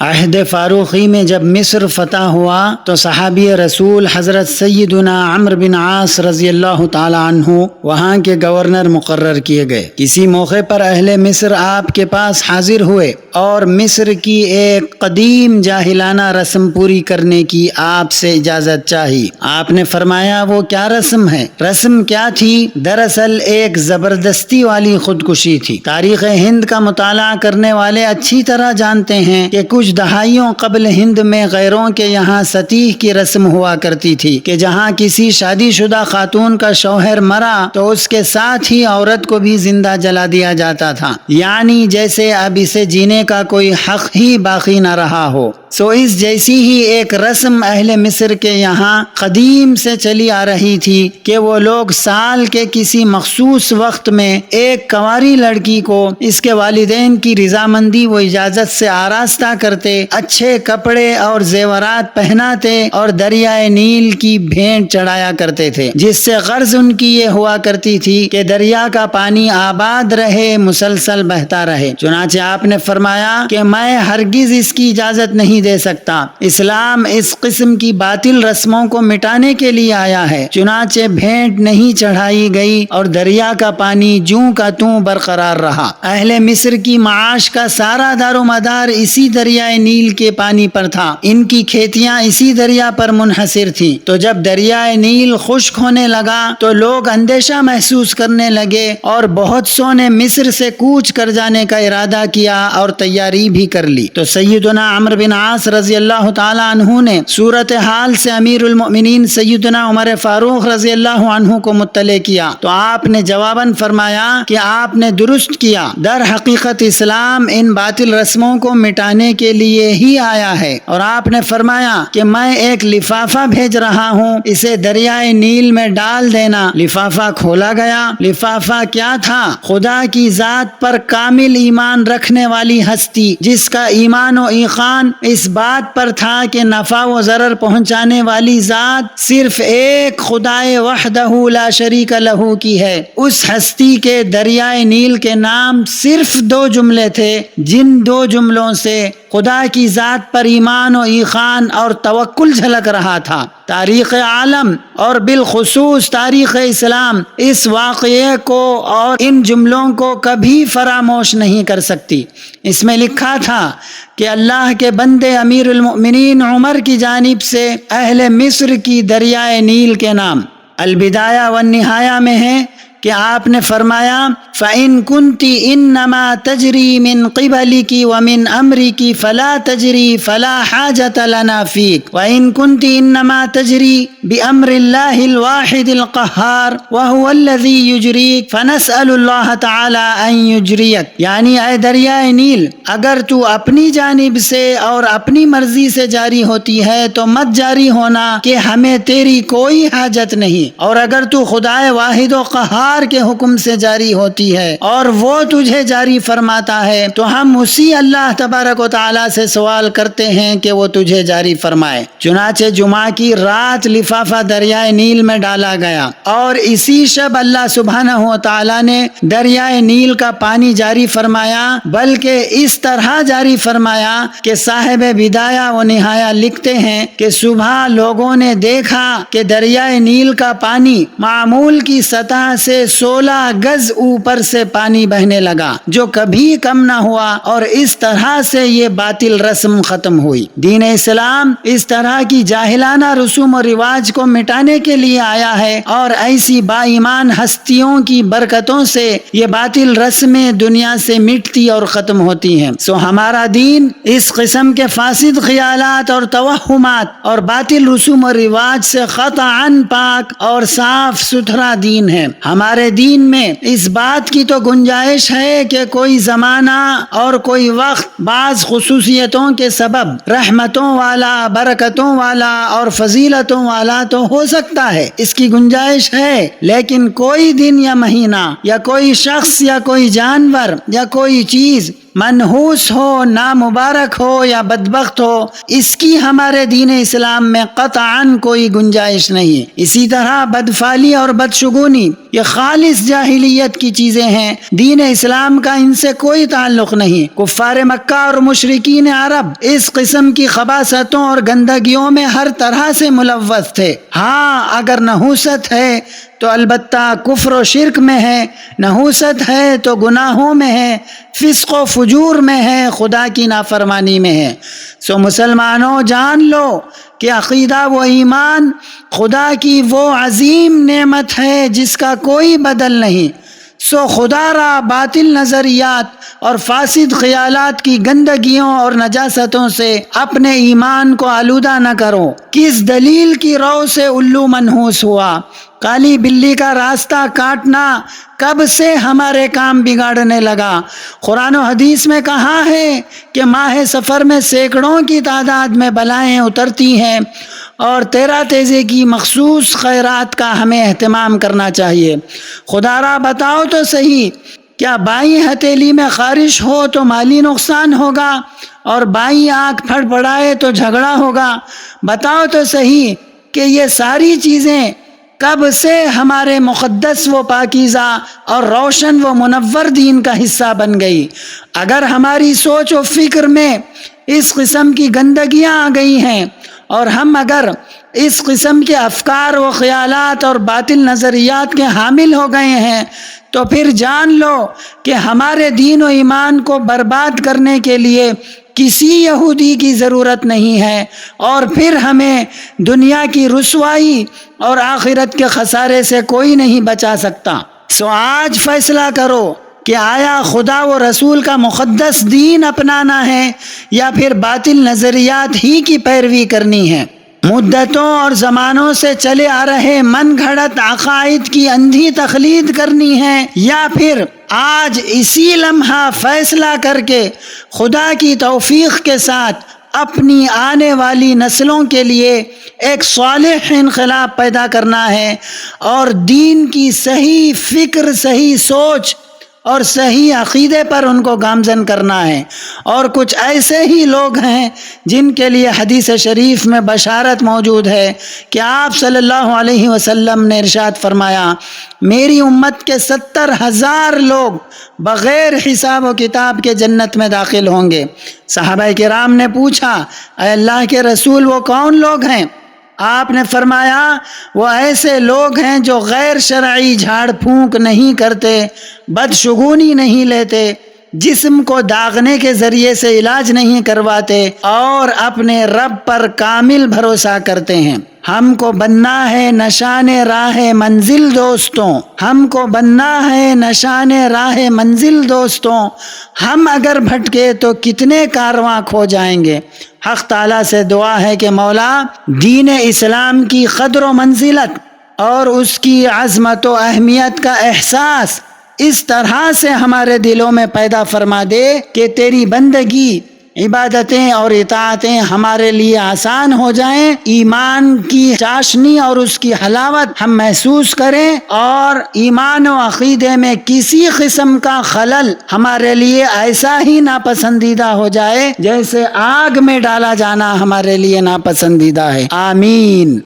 عہد فاروقی میں جب مصر فتح ہوا تو صحابی رسول حضرت سیدنا عمرو بن عاص رضی اللہ تعالی عنہ وہاں کے گورنر مقرر کیے گئے۔ کسی موقع پر اہل مصر آپ کے پاس حاضر ہوئے اور مصر کی ایک قدیم جاہلانہ رسم پوری کرنے کی آپ سے اجازت چاہی۔ آپ نے فرمایا وہ کیا رسم ہے؟ رسم کیا تھی؟ دراصل ایک زبردستی والی خودکشی تھی۔ تاریخ ہند کا مطالعہ کرنے والے اچھی طرح جانتے ہیں کہ کچھ دہائیوں قبل ہند میں غیروں کے یہاں ستیح کی رسم ہوا کرتی تھی کہ جہاں کسی شادی شدہ خاتون کا شوہر مرا تو اس کے ساتھ ہی عورت کو بھی زندہ جلا دیا جاتا تھا، یعنی جیسے اب اسے جینے کا کوئی حق ہی باقی نہ رہا ہو۔ اس جیسی ہی ایک رسم اہل مصر کے یہاں قدیم سے چلی آ رہی تھی کہ وہ لوگ سال کے کسی مخصوص وقت میں ایک کنواری لڑکی کو اس کے والدین کی رضامندی و اجازت سے آراستہ کرتے، اچھے کپڑے اور زیورات پہناتے اور دریائے نیل کی بھینٹ چڑھایا کرتے تھے، جس سے غرض ان کی یہ ہوا کرتی تھی کہ دریا کا پانی آباد رہے، مسلسل بہتا رہے۔ چنانچہ آپ نے فرمایا کہ میں ہرگز اس کی اجازت نہیں دے سکتا۔ اسلام اس قسم کی باطل رسموں کو مٹانے کے لیے آیا ہے۔ چنانچہ بھینٹ نہیں چڑھائی گئی اور دریا کا پانی جوں کا توں برقرار رہا۔ اہل مصر کی معاش کا سارا دار و مدار اسی دریائے نیل کے پانی پر تھا۔ ان کی کھیتیاں اسی دریا پر منحصر تھیں۔ تو جب دریائے نیل خشک ہونے لگا تو لوگ اندیشہ محسوس کرنے لگے اور بہت سو نے مصر سے کوچ کر جانے کا ارادہ کیا اور تیاری بھی کر لی۔ تو سیدنا عمرو بن عاص رضی اللہ تعالی عنہ نے صورتحال سے امیر المؤمنین سیدنا عمر فاروق رضی اللہ عنہ کو مطلع کیا تو آپ نے جواباً فرمایا کہ آپ نے درست کیا، در حقیقت اسلام ان باطل رسموں کو مٹانے کے لیے ہی آیا ہے۔ اور آپ نے فرمایا کہ میں ایک لفافہ بھیج رہا ہوں، اسے دریائے نیل میں ڈال دینا۔ لفافہ کھولا گیا۔ لفافہ کیا تھا؟ خدا کی ذات پر کامل ایمان رکھنے والی ہستی جس کا ایمان و ایقان اس بات پر تھا کہ نفع و ضرر پہنچانے والی ذات صرف ایک خدائے وحدہ لا شریک لہ کی ہے، اس ہستی کے دریائے نیل کے نام صرف دو جملے تھے، جن دو جملوں سے خدا کی ذات پر ایمان و ایقان اور توکل جھلک رہا تھا۔ تاریخ عالم اور بالخصوص تاریخ اسلام اس واقعے کو اور ان جملوں کو کبھی فراموش نہیں کر سکتی۔ اس میں لکھا تھا کہ اللہ کے بندے امیر المؤمنین عمر کی جانب سے اہل مصر کی دریائے نیل کے نام البدایہ والنہایہ میں ہے کہ آپ نے فرمایا فَإِن كُنْتِ إِنَّمَا تَجْرِي مِن قِبَلِكِ وَمِنْ أَمْرِكِ فَلَا تَجْرِي فَلَا حَاجَةَ لَنَا فِيكَ وَإِن كُنْتِ إِنَّمَا تَجْرِي بِأَمْرِ اللَّهِ الْوَاحِدِ الْقَهَّارِ وَهُوَ الَّذِي يُجْرِيكَ فَنَسْأَلُ اللَّهَ تَعَالَى أَن يُجْرِيَكَ، یعنی اے دریائے نیل، اگر تو اپنی جانب سے اور اپنی مرضی سے جاری ہوتی ہے تو مت جاری ہونا کہ ہمیں تیری کوئی حاجت نہیں، اور اگر تو خدائے واحد و قہار کے حکم سے جاری ہوتی ہے اور وہ تجھے جاری فرماتا ہے تو ہم اسی اللہ تبارک و تعالی سے سوال کرتے ہیں کہ وہ تجھے جاری فرمائے۔ چنانچہ جمعہ کی رات لفافہ دریائے نیل میں ڈالا گیا اور اسی شب اللہ سبحانہ و تعالی نے دریائے نیل کا پانی جاری فرمایا، بلکہ اس طرح جاری فرمایا کہ صاحب بدایہ و نہایہ لکھتے ہیں کہ صبح لوگوں نے دیکھا کہ دریائے نیل کا پانی معمول کی سطح سے 16 گز اوپر سے پانی بہنے لگا، جو کبھی کم نہ ہوا، اور اس طرح سے یہ باطل رسم ختم ہوئی۔ دین اسلام اس طرح کی جاہلانہ رسوم و رواج کو مٹانے کے لیے آیا ہے اور ایسی با ایمان ہستیوں کی برکتوں سے یہ باطل رسمیں دنیا سے مٹتی اور ختم ہوتی ہیں۔ ہمارا دین اس قسم کے فاسد خیالات اور توہمات اور باطل رسوم و رواج سے قطعاً پاک اور صاف ستھرا دین ہے۔ ہمارے دین میں اس بات کی تو گنجائش ہے کہ کوئی زمانہ اور کوئی وقت بعض خصوصیتوں کے سبب رحمتوں والا، برکتوں والا اور فضیلتوں والا تو ہو سکتا ہے، اس کی گنجائش ہے، لیکن کوئی دن یا مہینہ یا کوئی شخص یا کوئی جانور یا کوئی چیز منحوس ہو، نامبارک ہو یا بدبخت ہو، اس کی ہمارے دین اسلام میں قطعاً کوئی گنجائش نہیں۔ اسی طرح بدفعلی اور بدشگونی یہ خالص جاہلیت کی چیزیں ہیں، دین اسلام کا ان سے کوئی تعلق نہیں۔ کفار مکہ اور مشرکین عرب اس قسم کی خباثتوں اور گندگیوں میں ہر طرح سے ملوث تھے۔ ہاں اگر نحوست ہے تو البتہ کفر و شرک میں ہے، نحوست ہے تو گناہوں میں ہے، فسق و فجور میں ہے، خدا کی نافرمانی میں ہے۔ سو مسلمانوں جان لو کہ عقیدہ و ایمان خدا کی وہ عظیم نعمت ہے جس کا کوئی بدل نہیں۔ سو خدا را باطل نظریات اور فاسد خیالات کی گندگیوں اور نجاستوں سے اپنے ایمان کو آلودہ نہ کرو۔ کس دلیل کی رو سے الو منحوس ہوا؟ کالی بلی کا راستہ کاٹنا کب سے ہمارے کام بگاڑنے لگا؟ قرآن و حدیث میں کہا ہے کہ ماہ سفر میں سینکڑوں کی تعداد میں بلائیں اترتی ہیں، اور تیرہ تیزے کی مخصوص خیرات کا ہمیں اہتمام کرنا چاہیے۔ خدا را بتاؤ تو صحیح، کیا بائیں ہتھیلی میں خارش ہو تو مالی نقصان ہوگا اور بائیں آنکھ پھڑ پڑائے تو جھگڑا ہوگا؟ بتاؤ تو صحیح کہ یہ ساری چیزیں کب سے ہمارے مقدس و پاکیزہ اور روشن و منور دین کا حصہ بن گئی؟ اگر ہماری سوچ و فکر میں اس قسم کی گندگیاں آ گئی ہیں اور ہم اگر اس قسم کے افکار و خیالات اور باطل نظریات کے حامل ہو گئے ہیں تو پھر جان لو کہ ہمارے دین و ایمان کو برباد کرنے کے لیے کسی یہودی کی ضرورت نہیں ہے، اور پھر ہمیں دنیا کی رسوائی اور آخرت کے خسارے سے کوئی نہیں بچا سکتا۔ سو آج فیصلہ کرو کہ آیا خدا و رسول کا مقدس دین اپنانا ہے یا پھر باطل نظریات ہی کی پیروی کرنی ہے؟ مدتوں اور زمانوں سے چلے آ رہے من گھڑت عقائد کی اندھی تقلید کرنی ہے، یا پھر آج اسی لمحہ فیصلہ کر کے خدا کی توفیق کے ساتھ اپنی آنے والی نسلوں کے لیے ایک صالح انقلاب پیدا کرنا ہے اور دین کی صحیح فکر، صحیح سوچ اور صحیح عقیدے پر ان کو گامزن کرنا ہے۔ اور کچھ ایسے ہی لوگ ہیں جن کے لیے حدیث شریف میں بشارت موجود ہے کہ آپ صلی اللہ علیہ وسلم نے ارشاد فرمایا، میری امت کے 70,000 لوگ بغیر حساب و کتاب کے جنت میں داخل ہوں گے۔ صحابہ کرام نے پوچھا، اے اللہ کے رسول وہ کون لوگ ہیں؟ آپ نے فرمایا، وہ ایسے لوگ ہیں جو غیر شرعی جھاڑ پھونک نہیں کرتے، بدشگونی نہیں لیتے، جسم کو داغنے کے ذریعے سے علاج نہیں کرواتے، اور اپنے رب پر کامل بھروسہ کرتے ہیں۔ ہم کو بننا ہے نشان راہ منزل دوستوں، ہم کو بننا ہے نشان راہ منزل دوستوں، ہم اگر بھٹکے تو کتنے کارواں کھو جائیں گے۔ حق تعالیٰ سے دعا ہے کہ مولا دین اسلام کی قدر و منزلت اور اس کی عظمت و اہمیت کا احساس اس طرح سے ہمارے دلوں میں پیدا فرما دے کہ تیری بندگی، عبادتیں اور اطاعتیں ہمارے لیے آسان ہو جائیں، ایمان کی چاشنی اور اس کی حلاوت ہم محسوس کریں، اور ایمان و عقیدے میں کسی قسم کا خلل ہمارے لیے ایسا ہی ناپسندیدہ ہو جائے جیسے آگ میں ڈالا جانا ہمارے لیے ناپسندیدہ ہے۔ آمین۔